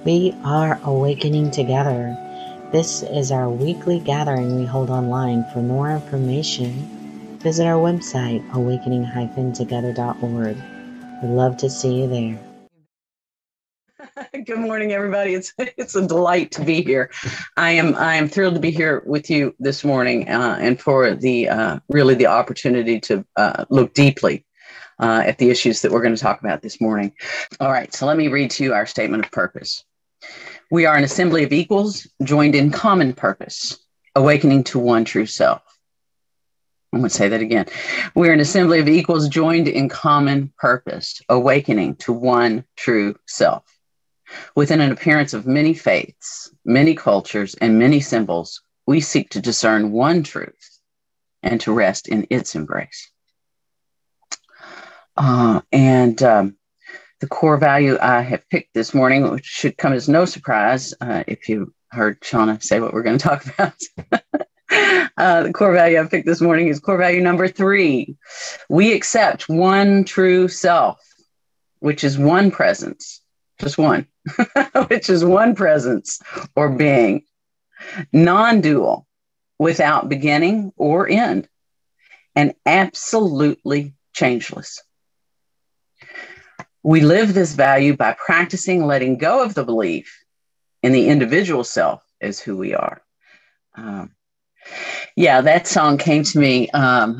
We are awakening together. This is our weekly gathering we hold online. For more information, visit our website, awakening-together.org. We'd love to see you there. Good morning, everybody. It's a delight to be here. I am thrilled to be here with you this morning, and for the really the opportunity to look deeply at the issues that we're going to talk about this morning. All right, so let me read to you our statement of purpose. We are an assembly of equals joined in common purpose, awakening to one true self. I'm going to say that again. We're an assembly of equals joined in common purpose, awakening to one true self. Within an appearance of many faiths, many cultures, and many symbols, we seek to discern one truth and to rest in its embrace. The core value I have picked this morning, which should come as no surprise if you heard Shauna say what we're going to talk about. The core value I picked this morning is core value number 3. We accept one true self, which is one presence, just one, which is one presence or being, non-dual, without beginning or end, and absolutely changeless. We live this value by practicing letting go of the belief in the individual self as who we are. That song came to me. A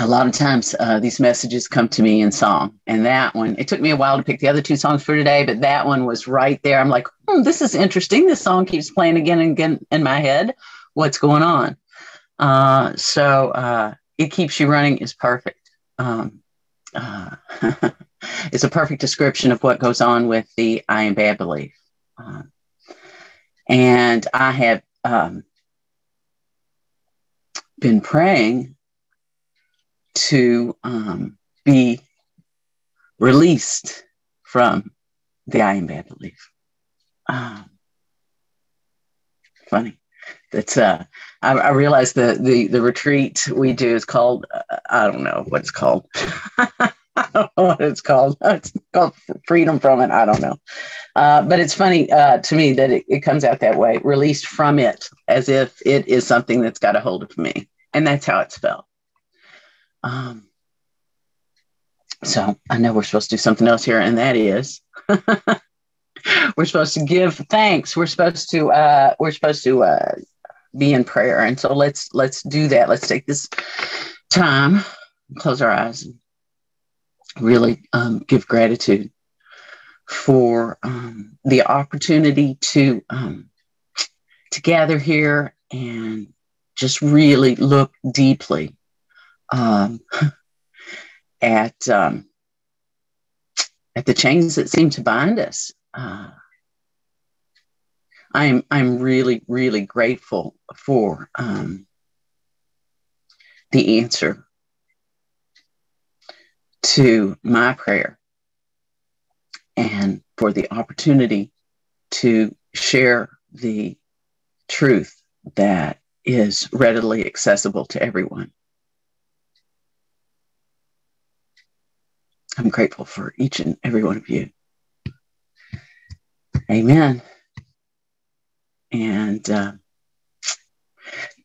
lot of times these messages come to me in song. And that one, it took me a while to pick the other 2 songs for today, but that one was right there. I'm like, this is interesting. This song keeps playing again and again in my head. What's going on? It Keeps You Running is perfect. It's a perfect description of what goes on with the I am bad belief. And I have been praying to be released from the I am bad belief. Funny. That's I realize the retreat we do is called I don't know what it's called. I don't know what it's called. It's called freedom from it. I don't know. But it's funny to me that it comes out that way, released from it, as if it is something that's got a hold of me. And that's how it's felt. So I know we're supposed to do something else here, and that is we're supposed to give thanks. We're supposed to be in prayer. And so let's do that. Let's take this time, close our eyes, and really give gratitude for the opportunity to gather here and just really look deeply at the chains that seem to bind us. I'm really, really grateful for the answer to my prayer and for the opportunity to share the truth that is readily accessible to everyone. I'm grateful for each and every one of you. Amen. And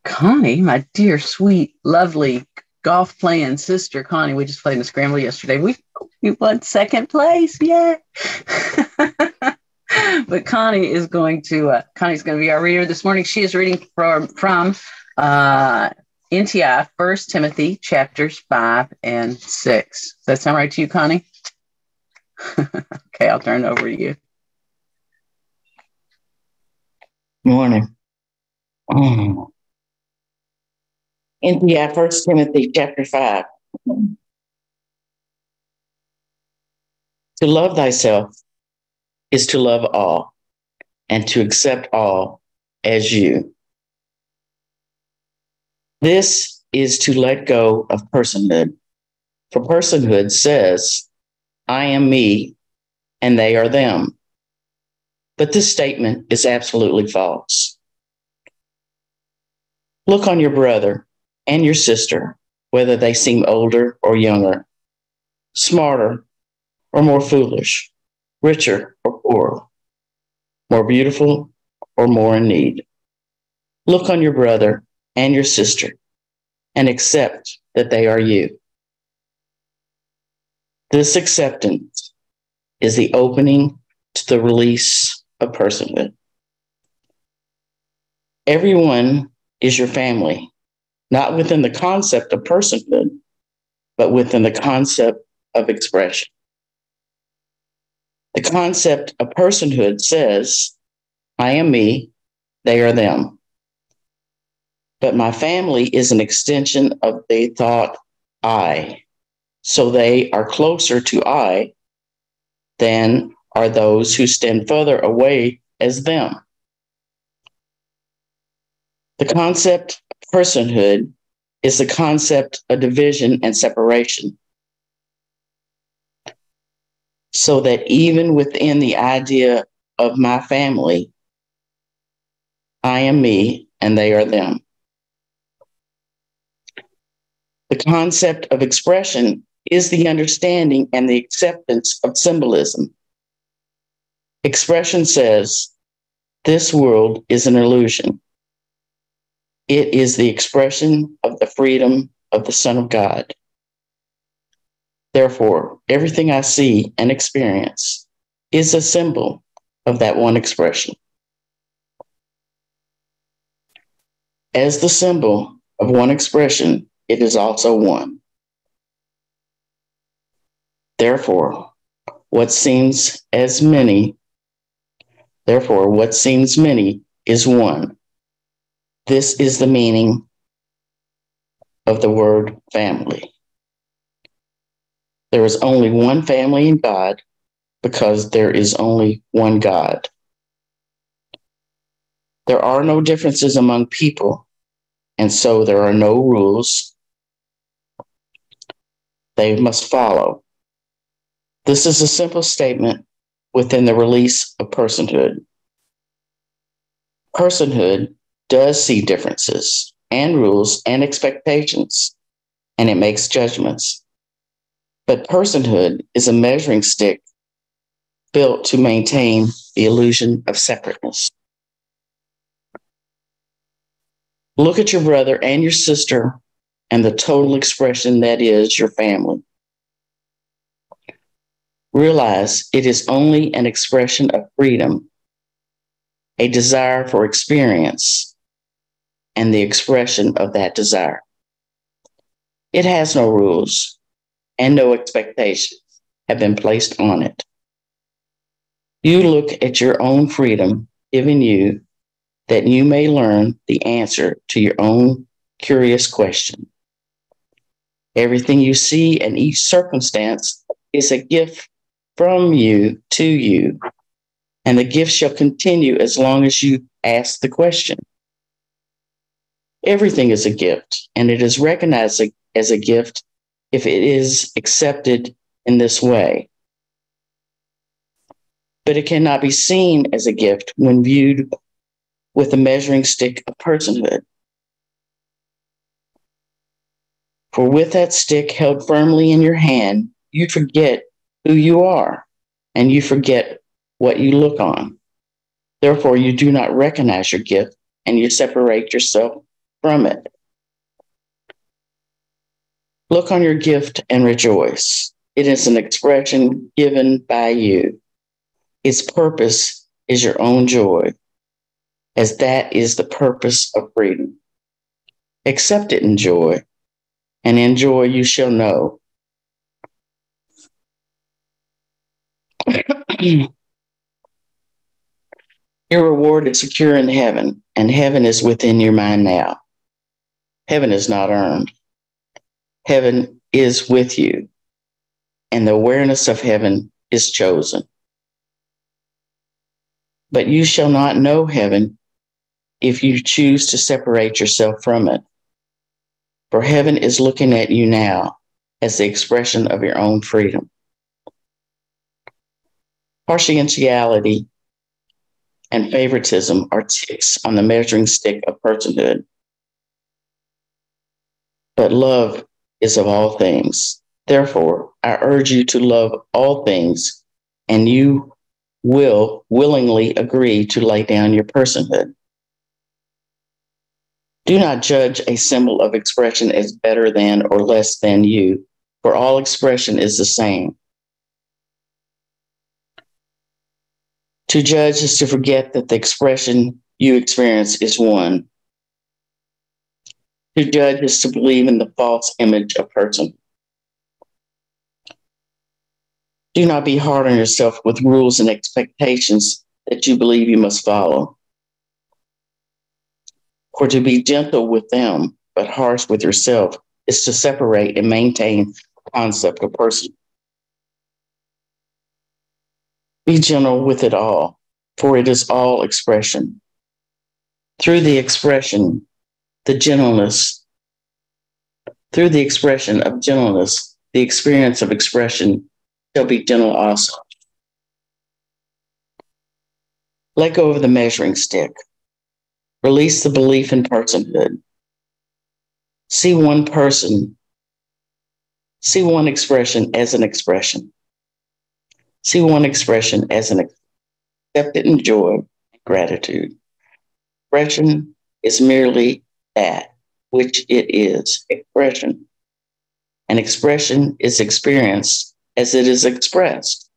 Connie, my dear, sweet, lovely golf playing sister, Connie, we just played in the scramble yesterday. We won 2nd place. Yeah. But Connie is going to be our reader this morning. She is reading from NTI, 1 Timothy chapters 5 and 6. Does that sound right to you, Connie? Okay, I'll turn it over to you. Good morning. NTI, 1 Timothy chapter 5. To love thyself is to love all, and to accept all as you. This is to let go of personhood. For personhood says, I am me, and they are them. But this statement is absolutely false. Look on your brother and your sister, whether they seem older or younger, smarter or more foolish. richer or poorer, more beautiful or more in need. Look on your brother and your sister and accept that they are you. This acceptance is the opening to the release of personhood. Everyone is your family, not within the concept of personhood, but within the concept of expression. The concept of personhood says, I am me, they are them. But my family is an extension of the thought I. So they are closer to I than are those who stand further away as them. The concept of personhood is the concept of division and separation. So that even within the idea of my family, I am me and they are them. The concept of expression is the understanding and the acceptance of symbolism. Expression says, this world is an illusion. It is the expression of the freedom of the Son of God. Therefore, everything I see and experience is a symbol of that one expression. As the symbol of one expression, it is also one. Therefore, what seems many is one. This is the meaning of the word family. There is only one family in God because there is only one God. There are no differences among people, and so there are no rules they must follow. This is a simple statement within the release of personhood. Personhood does see differences and rules and expectations, and it makes judgments. But personhood is a measuring stick built to maintain the illusion of separateness. Look at your brother and your sister and the total expression that is your family. Realize it is only an expression of freedom, a desire for experience, and the expression of that desire. It has no rules, and no expectations have been placed on it. You look at your own freedom given you that you may learn the answer to your own curious question. Everything you see and each circumstance is a gift from you to you, and the gift shall continue as long as you ask the question. Everything is a gift, and it is recognized as a gift if it is accepted in this way. But it cannot be seen as a gift when viewed with a measuring stick of personhood. For with that stick held firmly in your hand, you forget who you are, and you forget what you look on. Therefore, you do not recognize your gift, and you separate yourself from it. Look on your gift and rejoice. It is an expression given by you. Its purpose is your own joy, as that is the purpose of freedom. Accept it in joy, and in joy you shall know. Your reward is secure in heaven, and heaven is within your mind now. Heaven is not earned. Heaven is with you, and the awareness of heaven is chosen. But you shall not know heaven if you choose to separate yourself from it. For heaven is looking at you now as the expression of your own freedom. Partiality and favoritism are ticks on the measuring stick of personhood. But love is of all things. Therefore, I urge you to love all things and you will willingly agree to lay down your personhood. Do not judge a symbol of expression as better than or less than you, for all expression is the same. To judge is to forget that the expression you experience is one. To judge is to believe in the false image of person. Do not be hard on yourself with rules and expectations that you believe you must follow. For to be gentle with them, but harsh with yourself, is to separate and maintain the concept of person. Be gentle with it all, for it is all expression. Through the expression of gentleness, the experience of expression shall be gentle also. Let go of the measuring stick. Release the belief in personhood. See one expression as an expression. See one expression as an accepted in joy and gratitude. Expression is merely that which it is, expression. And expression is experienced as it is expressed.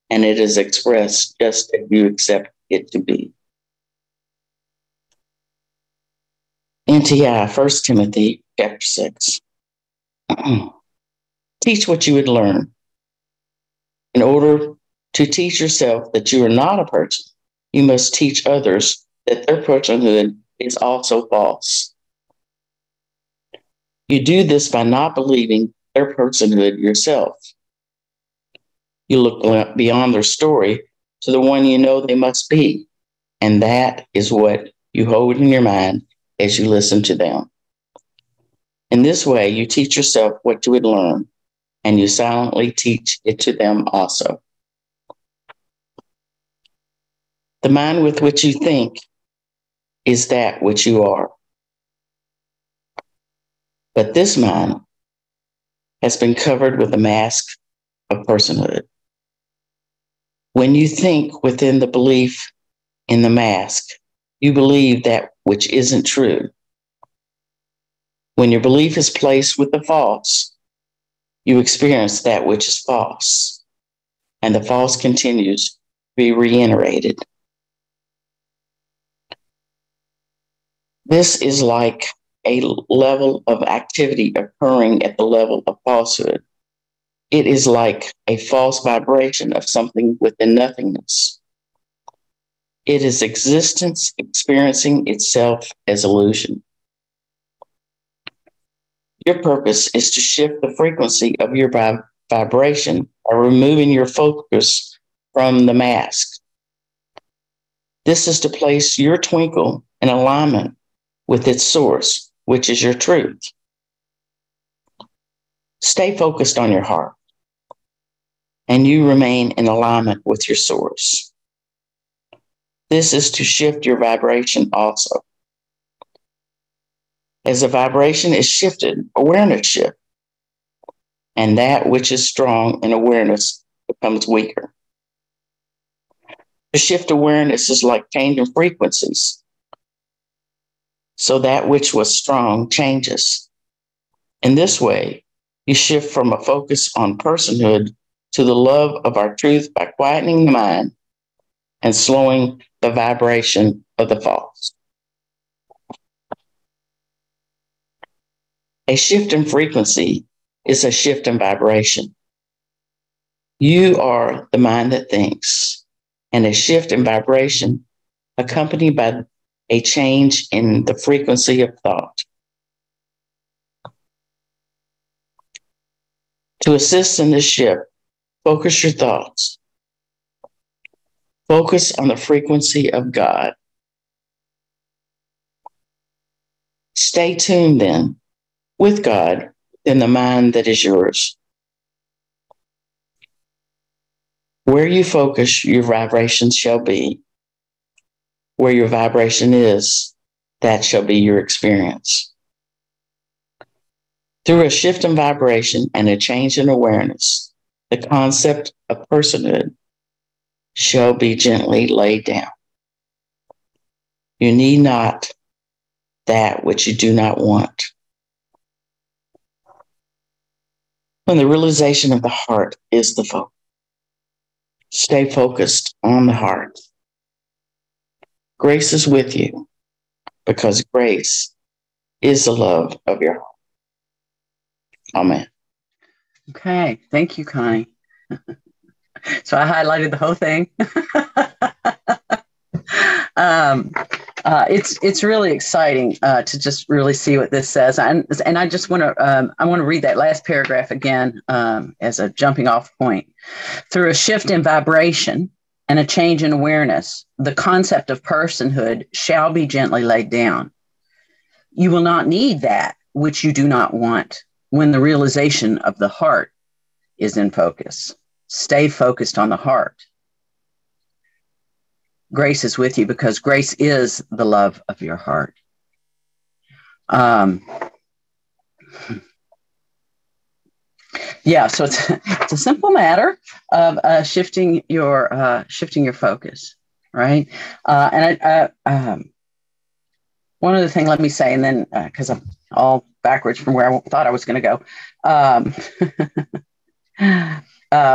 And it is expressed just as you accept it to be. NTI, 1 Timothy chapter 6. Teach what you would learn. In order to teach yourself that you are not a person, you must teach others that their personhood is also false. You do this by not believing their personhood yourself. You look beyond their story to the one you know they must be, and that is what you hold in your mind as you listen to them. In this way, you teach yourself what you would learn, and you silently teach it to them also. The mind with which you think is that which you are. But this mind has been covered with a mask of personhood. When you think within the belief in the mask, you believe that which isn't true. When your belief is placed with the false, you experience that which is false, and the false continues to be reiterated. This is like a level of activity occurring at the level of falsehood. It is like a false vibration of something within nothingness. It is existence experiencing itself as illusion. Your purpose is to shift the frequency of your vibration by removing your focus from the mask. This is to place your twinkle in alignment with its source, which is your truth. Stay focused on your heart, and you remain in alignment with your source. This is to shift your vibration also. As the vibration is shifted, awareness shifts, and that which is strong in awareness becomes weaker. To shift awareness is like changing frequencies. So that which was strong changes. In this way, you shift from a focus on personhood to the love of our truth by quietening the mind and slowing the vibration of the false. A shift in frequency is a shift in vibration. You are the mind that thinks, and a shift in vibration accompanied by a change in the frequency of thought. To assist in this shift, focus your thoughts. Focus on the frequency of God. Stay tuned then with God in the mind that is yours. Where you focus, your vibrations shall be. Where your vibration is, that shall be your experience. Through a shift in vibration and a change in awareness, the concept of personhood shall be gently laid down. You need not that which you do not want. When the realization of the heart is the focus, stay focused on the heart. Grace is with you because grace is the love of your heart. Amen. Okay. Thank you, Connie. So I highlighted the whole thing. It's really exciting to just really see what this says, and I just want to read that last paragraph again as a jumping off point. Through a shift in vibration and a change in awareness, the concept of personhood shall be gently laid down. You will not need that which you do not want when the realization of the heart is in focus. Stay focused on the heart. Grace is with you because grace is the love of your heart. Yeah, so it's a simple matter of shifting your focus, right? One other thing, let me say, and then because I'm all backwards from where I thought I was going to go.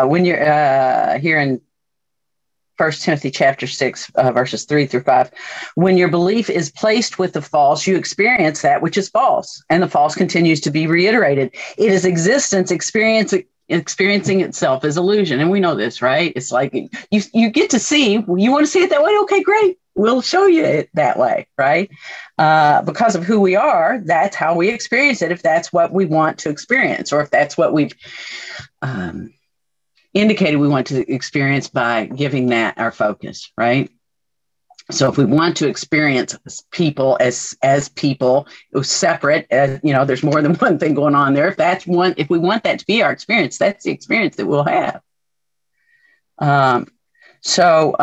When you're here in 1 Timothy chapter 6, verses 3-5, when your belief is placed with the false, you experience that which is false, and the false continues to be reiterated. It is existence experiencing itself as illusion. And we know this, right? It's like you get to see, you want to see it that way? Okay, great. We'll show you it that way, right? Because of who we are, that's how we experience it, if that's what we want to experience, or if that's what we've indicated we want to experience by giving that our focus, right? So if we want to experience people as people separate, there's more than one thing going on there. If we want that to be our experience, that's the experience that we'll have. So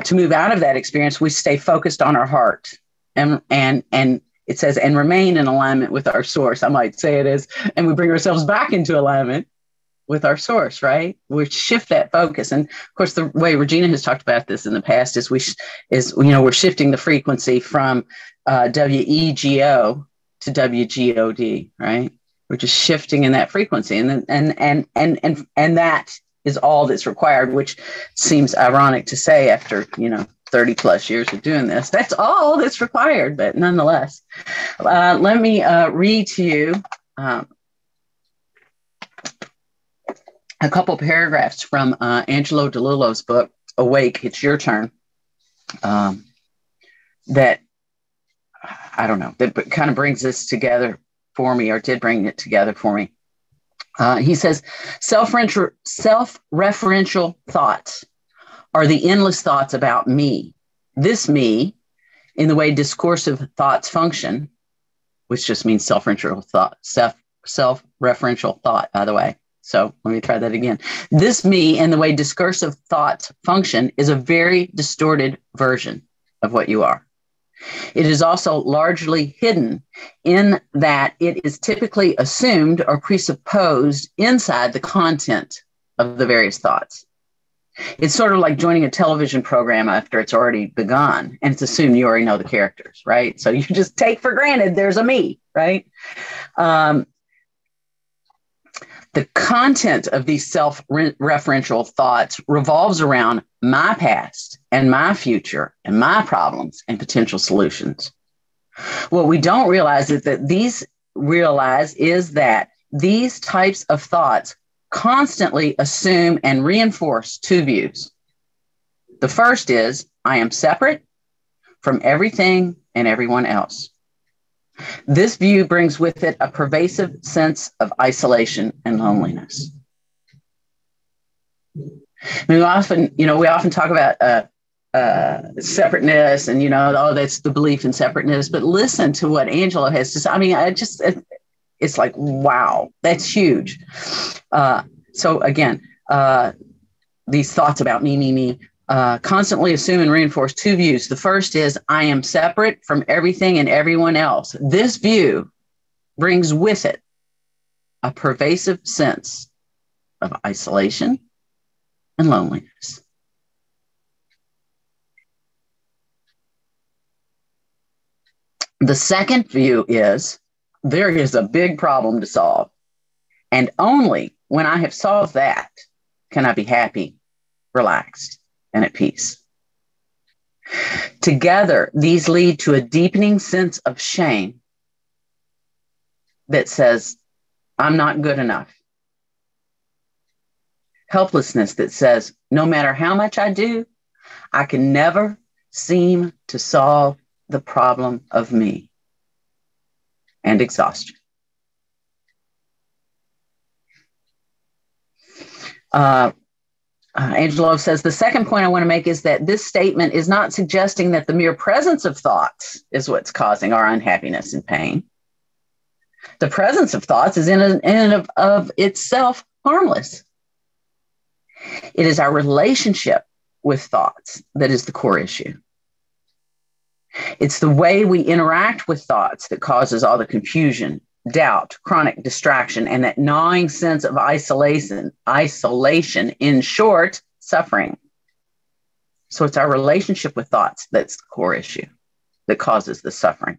to move out of that experience, we stay focused on our heart, and it says, and remain in alignment with our source. I might say it is, and we bring ourselves back into alignment with our source, right? We shift that focus. And of course, the way Regina has talked about this in the past is we're shifting the frequency from WEGO to WGOD, right? We're just shifting in that frequency. And that is all that's required, which seems ironic to say after, 30 plus years of doing this. That's all that's required, but nonetheless, let me read to you a couple paragraphs from Angelo DeLillo's book, Awake, It's Your Turn, that, I don't know, that kind of brings this together for me, or did bring it together for me. He says, self-referential thoughts are the endless thoughts about me. This me, in the way discursive thoughts function, which just means self-referential thought, by the way. So let me try that again. This me, and the way discursive thoughts function, is a very distorted version of what you are. It is also largely hidden in that it is typically assumed or presupposed inside the content of the various thoughts. It's sort of like joining a television program after it's already begun, and it's assumed you already know the characters, right? So you just take for granted there's a me, right? The content of these self-referential thoughts revolves around my past and my future and my problems and potential solutions. What we don't realize is that these types of thoughts constantly assume and reinforce two views. The first is, I am separate from everything and everyone else. This view brings with it a pervasive sense of isolation and loneliness. We often talk about separateness and, that's the belief in separateness, but listen to what Angela has to say. I mean, it's like, wow, that's huge. So again, these thoughts about me, constantly assume and reinforce two views. The first is, I am separate from everything and everyone else. This view brings with it a pervasive sense of isolation and loneliness. The second view is there is a big problem to solve. And only when I have solved that can I be happy, relaxed, and at peace. Together, these lead to a deepening sense of shame that says, I'm not good enough. Helplessness that says, no matter how much I do, I can never seem to solve the problem of me. And exhaustion. Angelo says, the second point I want to make is that this statement is not suggesting that the mere presence of thoughts is what's causing our unhappiness and pain. The presence of thoughts is in and of itself harmless. It is our relationship with thoughts that is the core issue. It's the way we interact with thoughts that causes all the confusion, doubt, chronic distraction, and that gnawing sense of isolation, in short, suffering. So it's our relationship with thoughts that's the core issue that causes the suffering.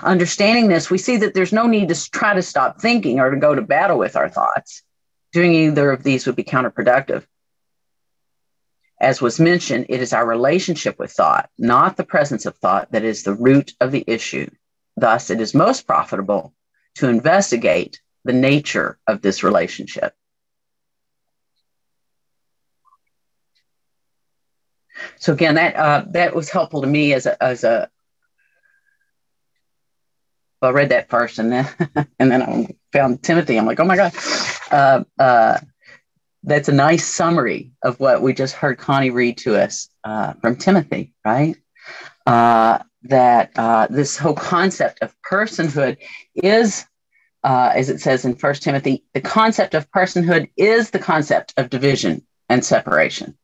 Understanding this, we see that there's no need to try to stop thinking or to go to battle with our thoughts. Doing either of these would be counterproductive. As was mentioned, it is our relationship with thought, not the presence of thought, that is the root of the issue. Thus, it is most profitable to investigate the nature of this relationship. So again, that was helpful to me as a well, I read that first and then I found Timothy. I'm like, oh my God. That's a nice summary of what we just heard Connie read to us from Timothy, right? That this whole concept of personhood is, as it says in 1 Timothy, the concept of personhood is the concept of division and separation.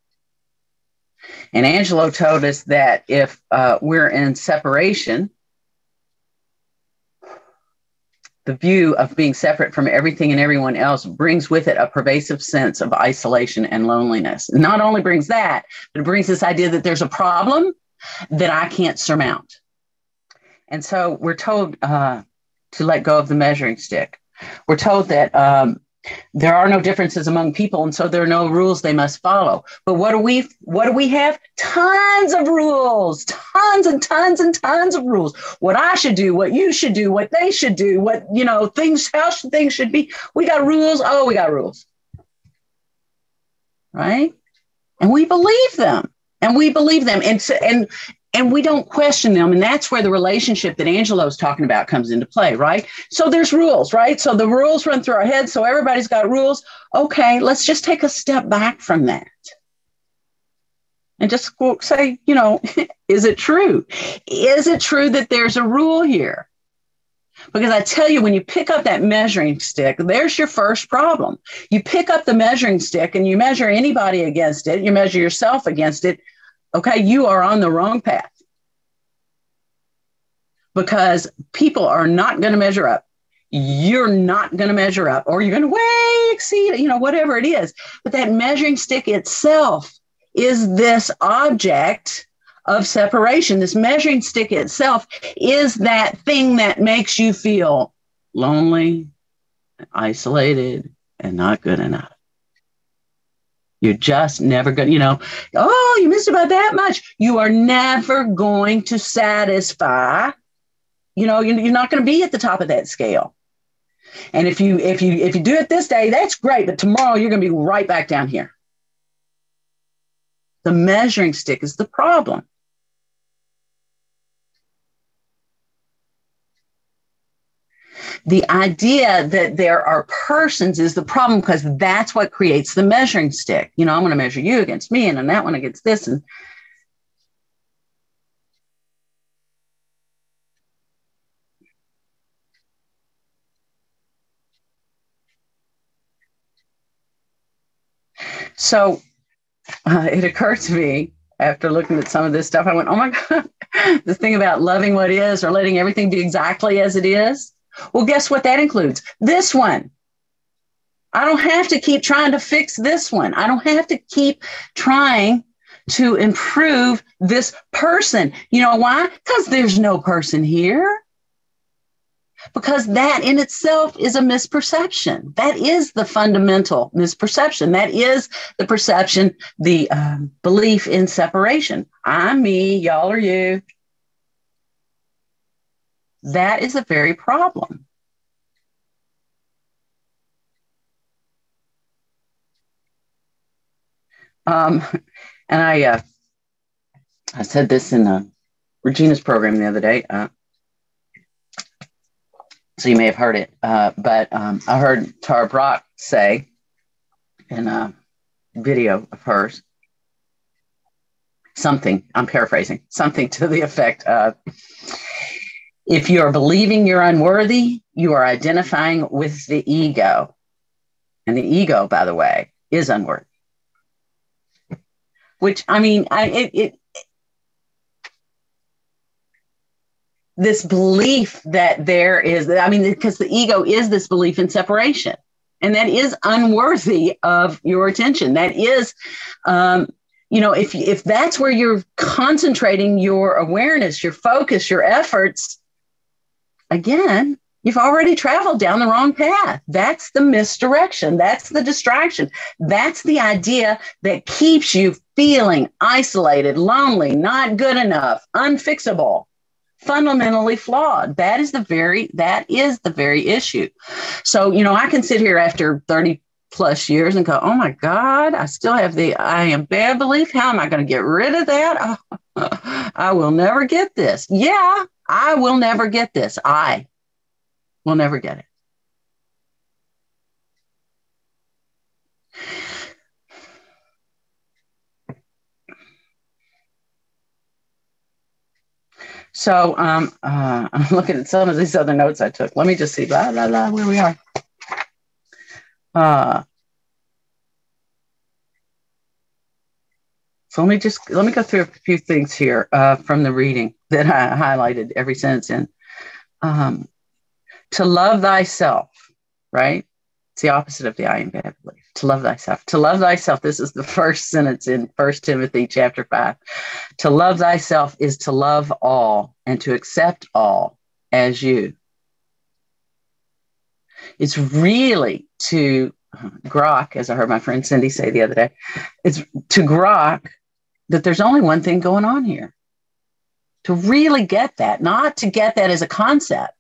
And Angelo told us that if we're in separation, the view of being separate from everything and everyone else brings with it a pervasive sense of isolation and loneliness. It not only brings that, but it brings this idea that there's a problem that I can't surmount. And so we're told to let go of the measuring stick. We're told that there are no differences among people, and so there are no rules they must follow. But what do we have? Tons of rules, tons and tons and tons of rules. What I should do, what you should do, what they should do, what, how things should be. We got rules. Oh, we got rules. Right? And we believe them. And we don't question them. And that's where the relationship that Angelo's talking about comes into play, right? So there's rules, right? So the rules run through our heads. So everybody's got rules. Okay, let's just take a step back from that. And just say, is it true? Is it true that there's a rule here? Because I tell you, when you pick up that measuring stick, there's your first problem. You pick up the measuring stick and you measure anybody against it. You measure yourself against it. Okay, you are on the wrong path because people are not going to measure up. You're not going to measure up, or you're going to way exceed, whatever it is. But that measuring stick itself is this object of separation. This measuring stick itself is that thing that makes you feel lonely, isolated, and not good enough. You're just never going to, oh, you missed about that much. You are never going to satisfy, you're not going to be at the top of that scale. And if you do it this day, that's great. But tomorrow you're going to be right back down here. The measuring stick is the problem. The idea that there are persons is the problem because that's what creates the measuring stick. I'm going to measure you against me and then that one against this. And so it occurred to me after looking at some of this stuff, I went, oh my God, this thing about loving what is or letting everything be exactly as it is. Well, guess what that includes? This one. I don't have to keep trying to fix this one. I don't have to keep trying to improve this person. You know why? Because there's no person here. Because that in itself is a misperception. That is the fundamental misperception. That is the perception, the belief in separation. I'm me, y'all are you. That is a very problem. And I said this in Regina's program the other day. So you may have heard it, but I heard Tara Brock say in a video of hers something, I'm paraphrasing, something to the effect of, if you are believing you're unworthy, you are identifying with the ego. And the ego, by the way, is unworthy. Which, I mean, this belief that there is, I mean, because the ego is this belief in separation, and that is unworthy of your attention. That is, if that's where you're concentrating your awareness, your focus, your efforts, again, you've already traveled down the wrong path. That's the misdirection. That's the distraction. That's the idea that keeps you feeling isolated, lonely, not good enough, unfixable, fundamentally flawed. That is the very issue. So, I can sit here after 30 plus years and go, oh my God, I still have the I am bad belief. How am I going to get rid of that? Oh, I will never get this. Yeah, I will never get this. I will never get it. So I'm looking at some of these other notes I took. Let me just see, blah, blah, blah, where we are. So let me go through a few things here from the reading that I highlighted every sentence in. To love thyself, right? It's the opposite of the I am bad belief. To love thyself. To love thyself. This is the first sentence in 1 Timothy chapter 5. To love thyself is to love all and to accept all as you. It's really to grok, as I heard my friend Cindy say the other day, it's to grok that there's only one thing going on here. To really get that, not to get that as a concept,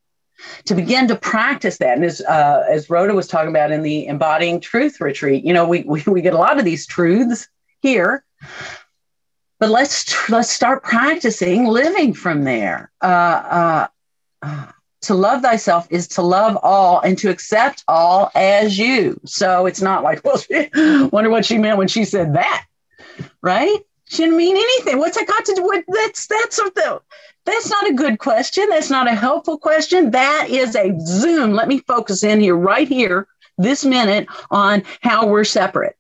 to begin to practice that. And as Rhoda was talking about in the Embodying Truth retreat, we get a lot of these truths here, but let's start practicing living from there. To love thyself is to love all and to accept all as you. So it's not like, well, wonder what she meant when she said that, right? She didn't mean anything. What's that got to do with that's not a good question. That's not a helpful question. That is a zoom. Let me focus in here, right here, this minute, on how we're separate.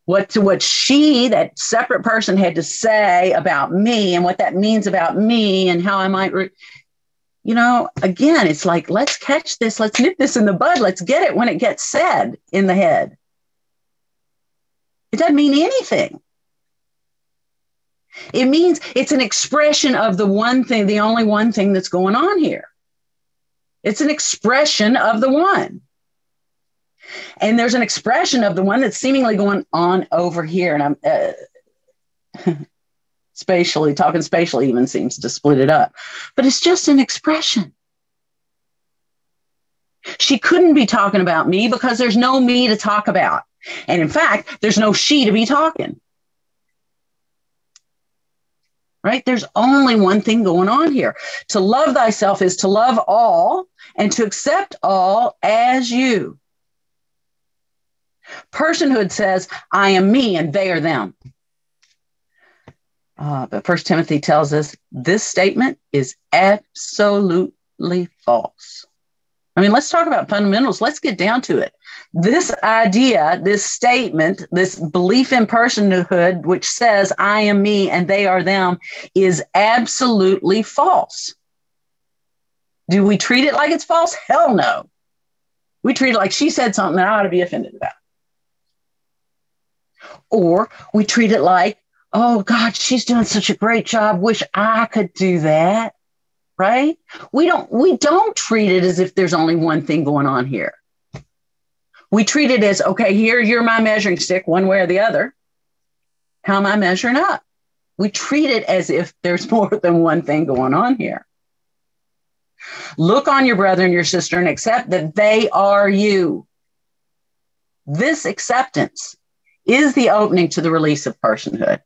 What that separate person had to say about me and what that means about me and how I might, again, it's like, let's catch this. Let's nip this in the bud. Let's get it when it gets said in the head. It doesn't mean anything. It means it's an expression of the one thing, the only one thing that's going on here. It's an expression of the one. And there's an expression of the one that's seemingly going on over here. And I'm talking spatially even seems to split it up. But it's just an expression. She couldn't be talking about me because there's no me to talk about. And in fact, there's no she to be talking. Right? There's only one thing going on here. To love thyself is to love all and to accept all as you. Personhood says, I am me and they are them. But 1 Timothy tells us this statement is absolutely false. I mean, let's talk about fundamentals. Let's get down to it. This idea, this statement, this belief in personhood, which says I am me and they are them, is absolutely false. Do we treat it like it's false? Hell no. We treat it like she said something that I ought to be offended about. Or we treat it like oh God, she's doing such a great job. Wish I could do that. Right? We don't treat it as if there's only one thing going on here. We treat it as, okay, here, you're my measuring stick, one way or the other. How am I measuring up? We treat it as if there's more than one thing going on here. Look on your brother and your sister and accept that they are you. This acceptance is the opening to the release of personhood.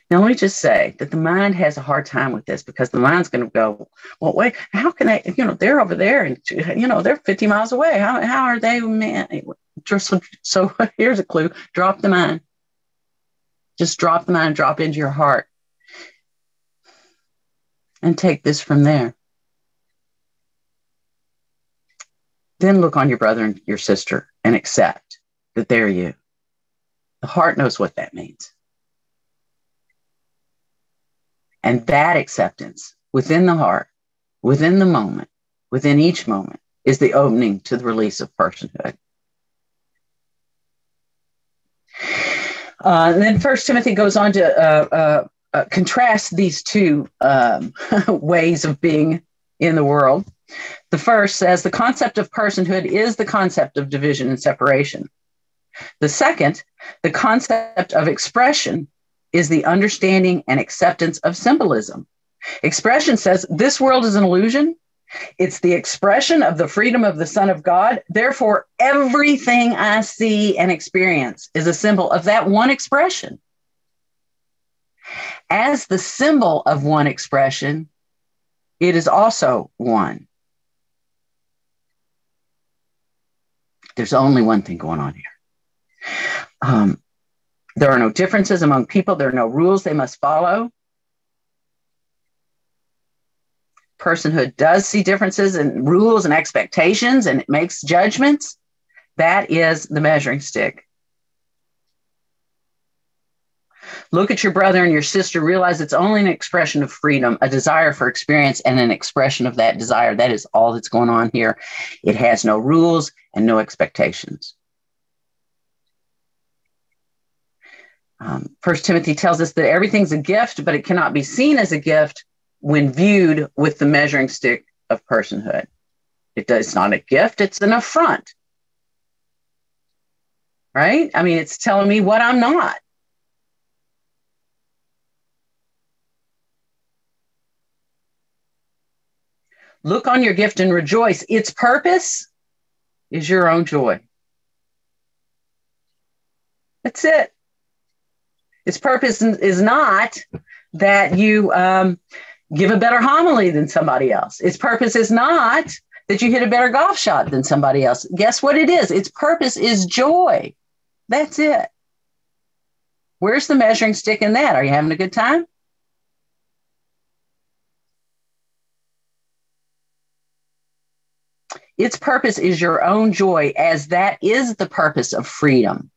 Now, let me just say that the mind has a hard time with this, because the mind's going to go, well, wait, how can they, they're over there and, they're 50 miles away. How are they, man? So here's a clue. Drop the mind. Just drop the mind, drop into your heart, and take this from there. Then look on your brother and your sister and accept that they're you. The heart knows what that means. And that acceptance within the heart, within the moment, within each moment, is the opening to the release of personhood. Then First Timothy goes on to contrast these two ways of being in the world. The first says the concept of personhood is the concept of division and separation. The second, the concept of expression, is the understanding and acceptance of symbolism. Expression says this world is an illusion. It's the expression of the freedom of the Son of God. Therefore, everything I see and experience is a symbol of that one expression. As the symbol of one expression, it is also one. There's only one thing going on here. There are no differences among people. There are no rules they must follow. Personhood does see differences in rules and expectations, and it makes judgments. That is the measuring stick. Look at your brother and your sister. Realize it's only an expression of freedom, a desire for experience, and an expression of that desire. That is all that's going on here. It has no rules and no expectations. First Timothy tells us that everything's a gift, but it cannot be seen as a gift when viewed with the measuring stick of personhood. It's not a gift, it's an affront. Right? I mean, it's telling me what I'm not. Look on your gift and rejoice. Its purpose is your own joy. That's it. Its purpose is not that you give a better homily than somebody else. Its purpose is not that you hit a better golf shot than somebody else. Guess what it is? Its purpose is joy. That's it. Where's the measuring stick in that? Are you having a good time? Its purpose is your own joy, as that is the purpose of freedom.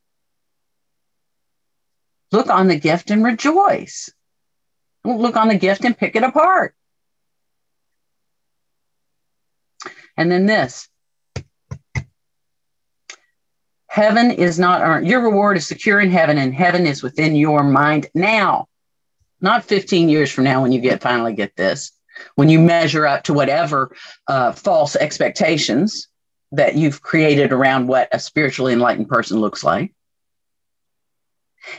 Look on the gift and rejoice. Don't look on the gift and pick it apart. And then this. Heaven is not earned. Your reward is secure in heaven, and heaven is within your mind now. Not 15 years from now when you finally get this. When you measure up to whatever false expectations that you've created around what a spiritually enlightened person looks like.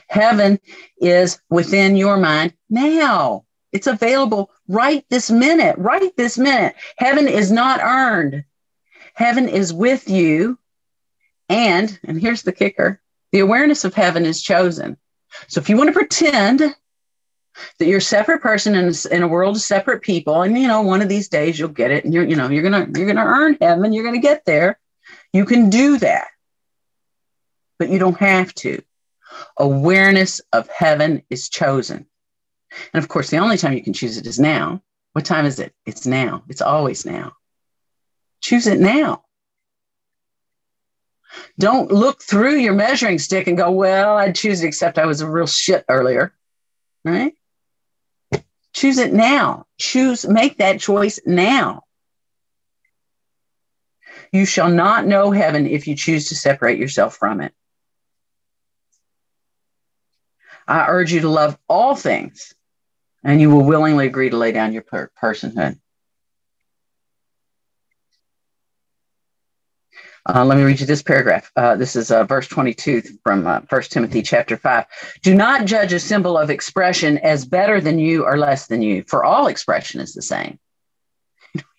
Heaven is within your mind now. It's available right this minute, right this minute. Heaven is not earned. Heaven is with you. And here's the kicker, the awareness of heaven is chosen. So if you want to pretend that you're a separate person in a world of separate people, and one of these days you'll get it, and you're gonna earn heaven, you're gonna get there. You can do that, but you don't have to. Awareness of heaven is chosen. And of course, the only time you can choose it is now. What time is it? It's now. It's always now. Choose it now. Don't look through your measuring stick and go, well, I'd choose it except I was a real shit earlier. Right? Choose it now. Make that choice now. You shall not know heaven if you choose to separate yourself from it. I urge you to love all things, and you will willingly agree to lay down your personhood. Let me read you this paragraph. This is verse 22 from 1 Timothy chapter 5. Do not judge a symbol of expression as better than you or less than you, for all expression is the same.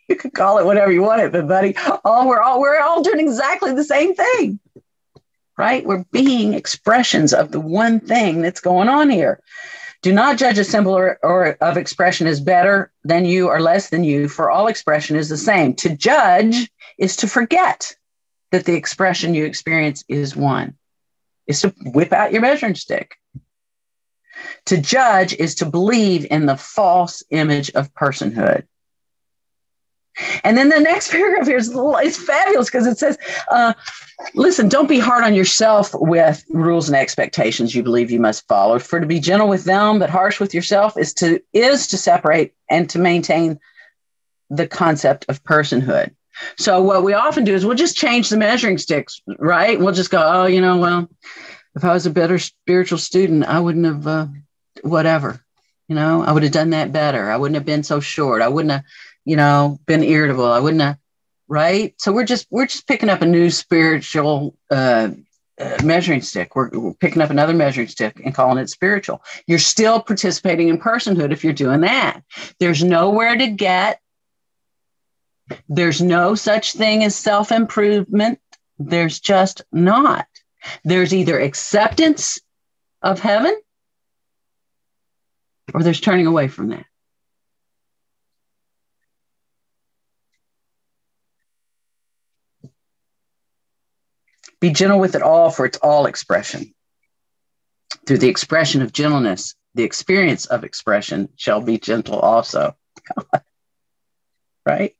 You could call it whatever you want it, but buddy, we're all doing exactly the same thing, right? We're being expressions of the one thing that's going on here. Do not judge a symbol or of expression as better than you or less than you, for all expression is the same. To judge is to forget that the expression you experience is one, is to whip out your measuring stick. To judge is to believe in the false image of personhood. And then the next paragraph here is fabulous because it says, listen, don't be hard on yourself with rules and expectations you believe you must follow. For to be gentle with them, but harsh with yourself is to separate and to maintain the concept of personhood. So what we often do is we'll just change the measuring sticks, right? We'll just go, oh, well, if I was a better spiritual student, I wouldn't have, whatever, I would have done that better. I wouldn't have been so short. I wouldn't have, been irritable. I wouldn't have, right? So we're just picking up a new spiritual measuring stick. We're picking up another measuring stick and calling it spiritual. You're still participating in personhood if you're doing that. There's nowhere to get. There's no such thing as self-improvement. There's just not. There's either acceptance of heaven or there's turning away from that. Be gentle with it all, for it's all expression. Through the expression of gentleness, the experience of expression shall be gentle also. Right?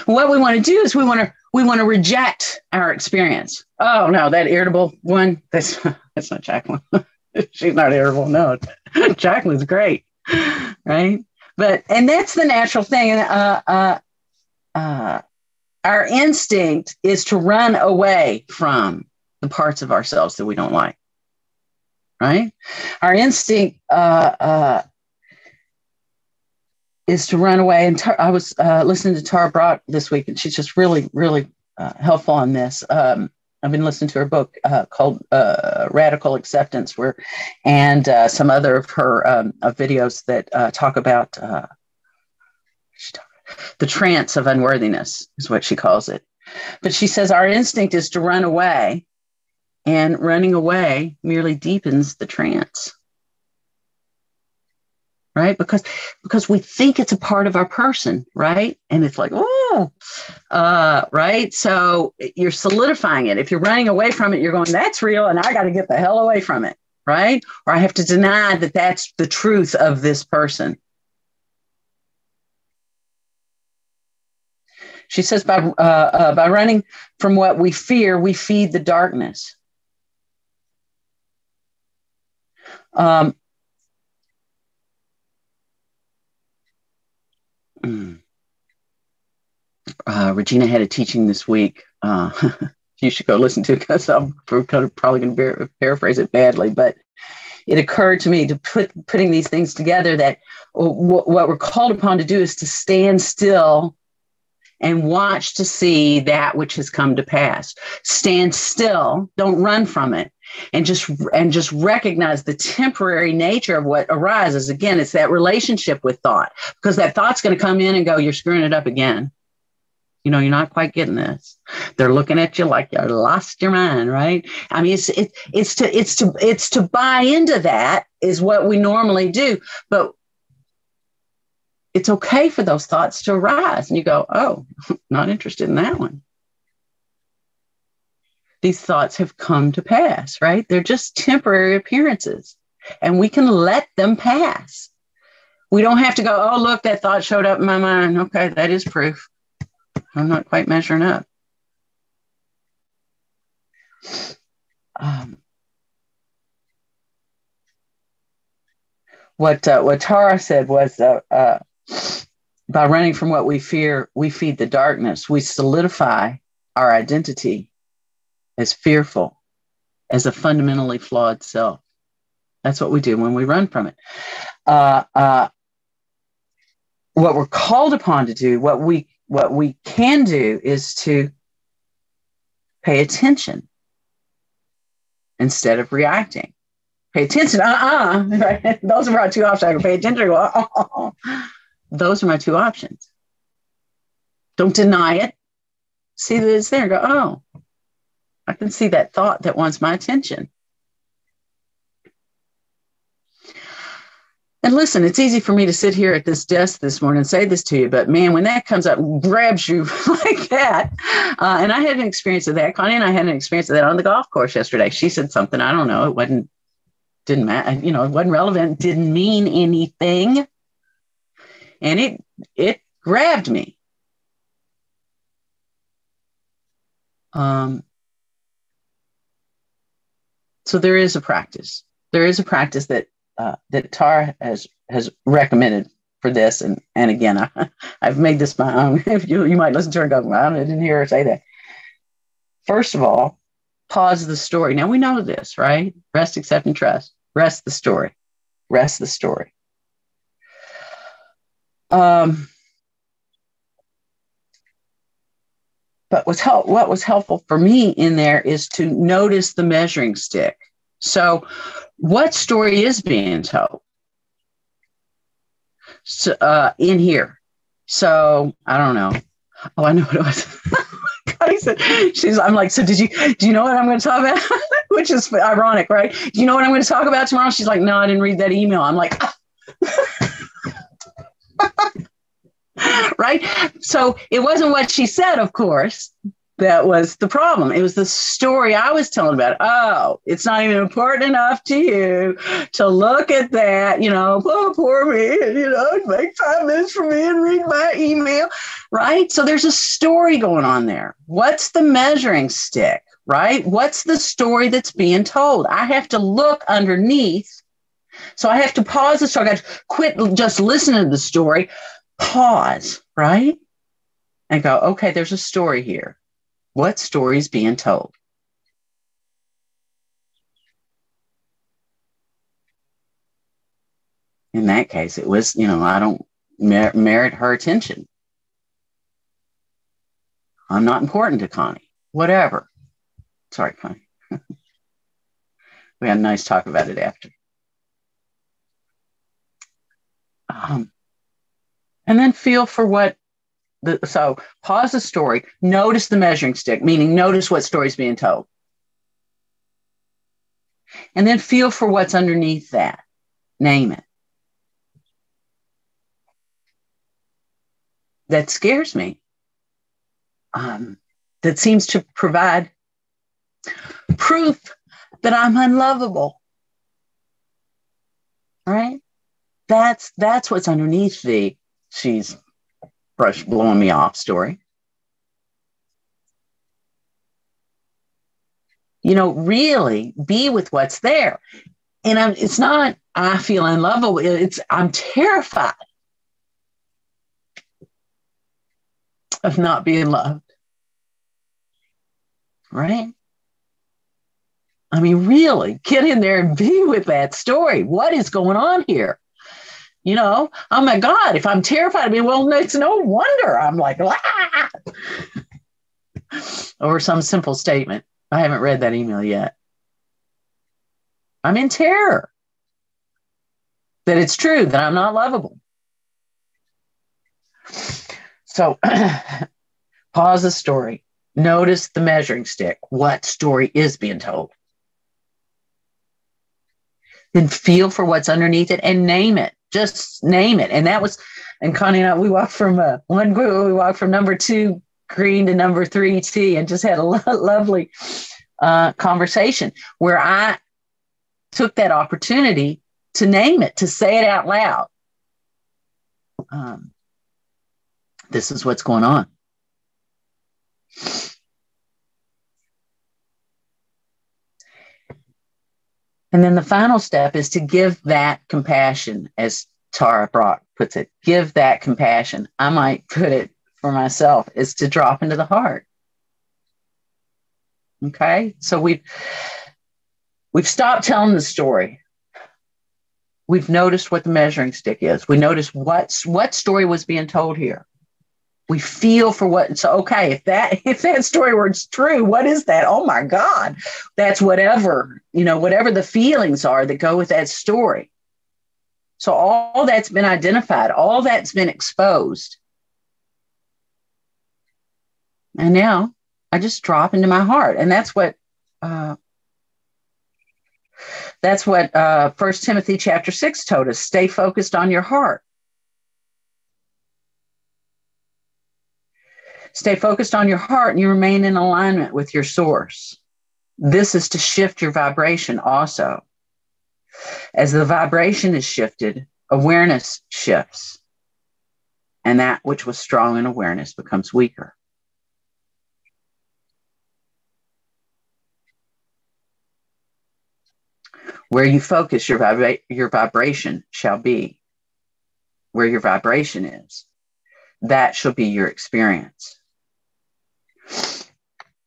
What we want to do is we want to reject our experience. Oh no, that irritable one, that's not Jacquelyn. She's not irritable. No, Jacquelyn's great, right? And that's the natural thing. And our instinct is to run away from the parts of ourselves that we don't like, right? Our instinct is to run away. And I was listening to Tara Brach this week, and she's just really, really helpful on this. I've been listening to her book called Radical Acceptance, and some other of her videos that talk about the trance of unworthiness is what she calls it. But she says our instinct is to run away, and running away merely deepens the trance. Right? Because we think it's a part of our person, right? And it's like, oh, right? So you're solidifying it. If you're running away from it, you're going, that's real, and I got to get the hell away from it, right? Or I have to deny that that's the truth of this person. She says, by running from what we fear, we feed the darkness. Regina had a teaching this week. You should go listen to it because I'm probably going to paraphrase it badly, but it occurred to me to putting these things together that what we're called upon to do is to stand still and watch to see that which has come to pass. Stand still, don't run from it, and just recognize the temporary nature of what arises. Again, it's that relationship with thought, because that thought's going to come in and go, you're screwing it up again. You're not quite getting this. They're looking at you like you lost your mind, right? I mean, it's to buy into that is what we normally do, but it's okay for those thoughts to arise. And you go, oh, not interested in that one. These thoughts have come to pass, right? They're just temporary appearances, and we can let them pass. We don't have to go, oh, look, that thought showed up in my mind. Okay, that is proof. I'm not quite measuring up. What Tara said was, by running from what we fear, we feed the darkness. We solidify our identity as fearful, as a fundamentally flawed self. That's what we do when we run from it. What we're called upon to do, what we can do, is to pay attention instead of reacting. Pay attention. Right? Those are our two options. I can pay attention. Those are my two options. Don't deny it. See that it's there and go, oh, I can see that thought that wants my attention. And listen, it's easy for me to sit here at this desk this morning and say this to you, but man, when that comes up and grabs you like that, and I had an experience of that. Connie and I had an experience of that on the golf course yesterday. She said something, I don't know, didn't matter, it wasn't relevant, didn't mean anything. And it grabbed me. So there is a practice. There is a practice that Tara has recommended for this. And again, I've made this my own. You might listen to her and go, I didn't hear her say that. First of all, pause the story. Now we know this, right? Rest, accept, and trust. Rest the story. Rest the story. But what was helpful for me in there is to notice the measuring stick. So what story is being told? So, in here. So I don't know. Oh, I know what it was. Connie said, I'm like, so do you know what I'm going to talk about? Which is ironic, right? Do you know what I'm going to talk about tomorrow? She's like, no, I didn't read that email. I'm like, right? So it wasn't what she said, of course. That was the problem. It was the story I was telling about. Oh, it's not even important enough to you to look at that, oh, poor me, and, make 5 minutes for me and read my email, right? So there's a story going on there. What's the measuring stick, right? What's the story that's being told? I have to look underneath. So I have to pause the story. I got to quit just listening to the story, pause, right? And go, okay, there's a story here. What story is being told? In that case, it was, I don't merit her attention. I'm not important to Connie. Whatever. Sorry, Connie. We had a nice talk about it after. And then feel for what. So pause the story, notice the measuring stick, meaning notice what story is being told. And then feel for what's underneath that. Name it. That scares me. That seems to provide proof that I'm unlovable. Right? That's what's underneath the she's blowing me off story. Really be with what's there. And it's not, I feel unlovable. I'm terrified of not being loved. Right? I mean, really get in there and be with that story. What is going on here? Oh my God, if I'm terrified of me, well, it's no wonder I'm like, ah! Or some simple statement. I haven't read that email yet. I'm in terror that it's true that I'm not lovable. So pause the story. Notice the measuring stick. What story is being told? Then feel for what's underneath it and name it. Just name it. And Connie and I, we walked from number 2 green to number 3 tee and just had a lovely conversation where I took that opportunity to name it, to say it out loud. This is what's going on. And then the final step is to give that compassion, as Tara Brock puts it. Give that compassion. I might put it for myself, is to drop into the heart. Okay. So we've stopped telling the story. We've noticed what the measuring stick is. We noticed what story was being told here. We feel for what. So, okay, if that story was true, what is that? Oh my God, that's whatever the feelings are that go with that story. So all that's been identified, all that's been exposed, and now I just drop into my heart, and that's what 1 Timothy chapter 6 told us. Stay focused on your heart. Stay focused on your heart, and you remain in alignment with your source. This is to shift your vibration also. As the vibration is shifted, awareness shifts, and that which was strong in awareness becomes weaker. Where you focus, your vibration shall be. Where your vibration is, that shall be your experience.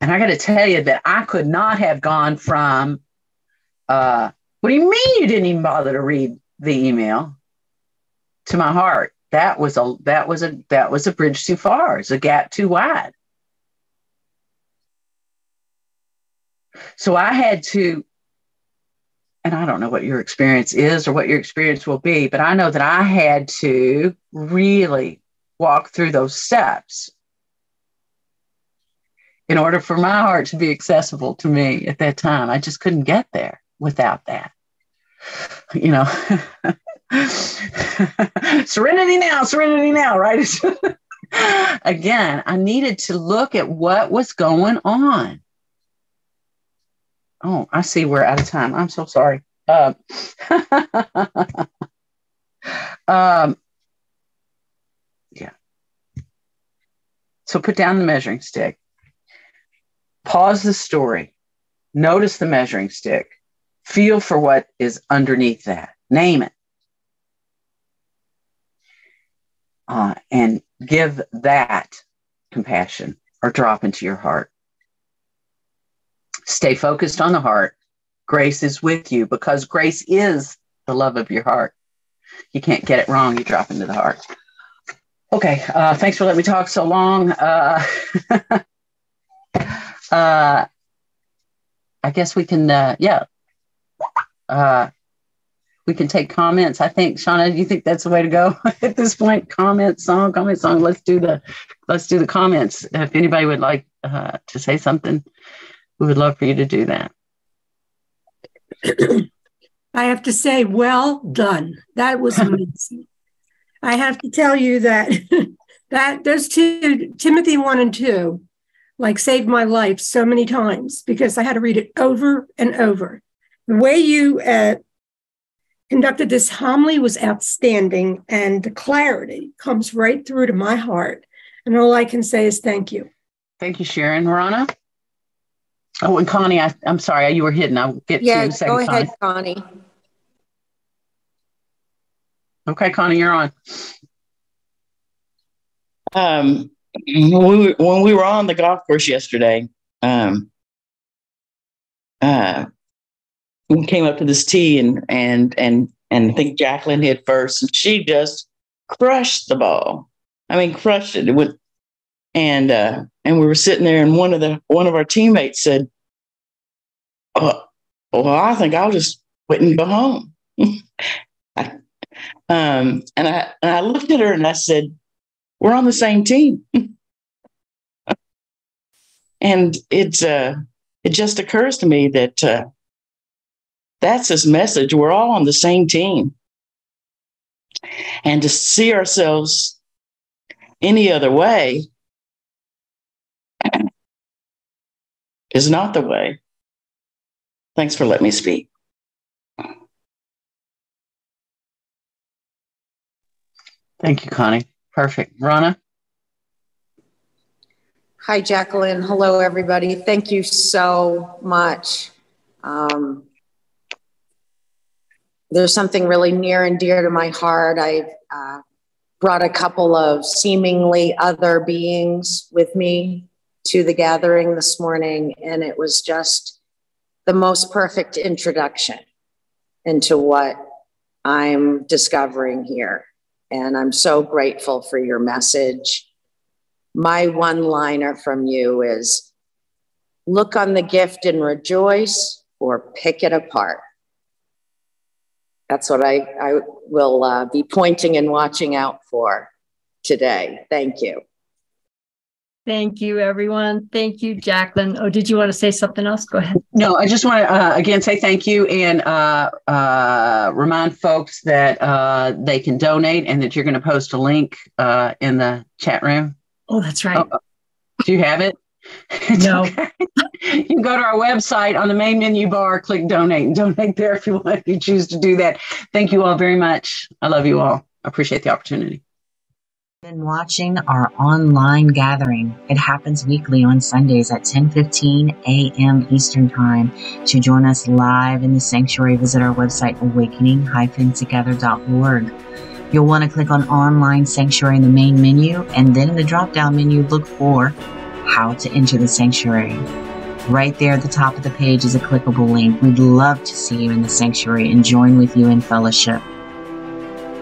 And I got to tell you that I could not have gone from, what do you mean you didn't even bother to read the email, to my heart? That was a bridge too far. It's a gap too wide. So I had to, and I don't know what your experience is or what your experience will be, but I know that I had to really walk through those steps in order for my heart to be accessible to me at that time. I just couldn't get there without that. Serenity now, right? Again, I needed to look at what was going on. Oh, I see we're out of time. I'm so sorry. Yeah. So put down the measuring stick. Pause the story. Notice the measuring stick. Feel for what is underneath that. Name it. And give that compassion or drop into your heart. Stay focused on the heart. Grace is with you because grace is the love of your heart. You can't get it wrong. You drop into the heart. Okay. Thanks for letting me talk so long. I guess we can, we can take comments. I think, Shauna, do you think that's the way to go at this point? Comment song. Let's do the comments. If anybody would like to say something, we would love for you to do that. I have to say, well done. That was amazing. I have to tell you that that those two, Timothy 1 and 2, like saved my life so many times because I had to read it over and over. The way you conducted this homily was outstanding, and the clarity comes right through to my heart. And all I can say is thank you. Thank you, Sharon. Rana? Oh, and Connie, I'm sorry, you were hidden. I'll get to you in a second. Go ahead, Connie. Okay, Connie, you're on. When we were on the golf course yesterday, we came up to this tee and I think Jacquelyn hit first, and she just crushed the ball. I mean, crushed it. It went, and we were sitting there, and one of our teammates said, "Oh, well, I think I'll just quit and go home." And I looked at her and I said, "We're on the same team." And it just occurs to me that that's his message. We're all on the same team. And to see ourselves any other way is not the way. Thanks for letting me speak. Thank you, Connie. Perfect. Rana? Hi, Jacquelyn. Hello, everybody. Thank you so much. There's something really near and dear to my heart. I brought a couple of seemingly other beings with me to the gathering this morning, and it was just the most perfect introduction into what I'm discovering here. And I'm so grateful for your message. My one-liner from you is, look on the gift and rejoice, or pick it apart. That's what I will be pointing and watching out for today. Thank you. Thank you, everyone. Thank you, Jacquelyn. Oh, did you want to say something else? Go ahead. No, I just want to again say thank you and remind folks that they can donate and that you're going to post a link in the chat room. Oh, that's right. Oh, do you have it? No. Okay. You can go to our website on the main menu bar, click donate, and donate there if you want. If you choose to do that. Thank you all very much. I love you all. I appreciate the opportunity. Been watching our online gathering. It happens weekly on Sundays at 10:15 a.m. Eastern Time. To join us live in the sanctuary, visit our website, awakening-together.org. You'll want to click on Online Sanctuary in the main menu, and then in the drop-down menu, look for How to Enter the Sanctuary. Right there at the top of the page is a clickable link. We'd love to see you in the sanctuary and join with you in fellowship.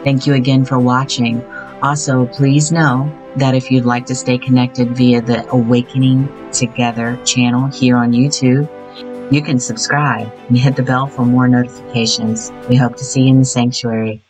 Thank you again for watching. Also, please know that if you'd like to stay connected via the Awakening Together channel here on YouTube, you can subscribe and hit the bell for more notifications. We hope to see you in the sanctuary.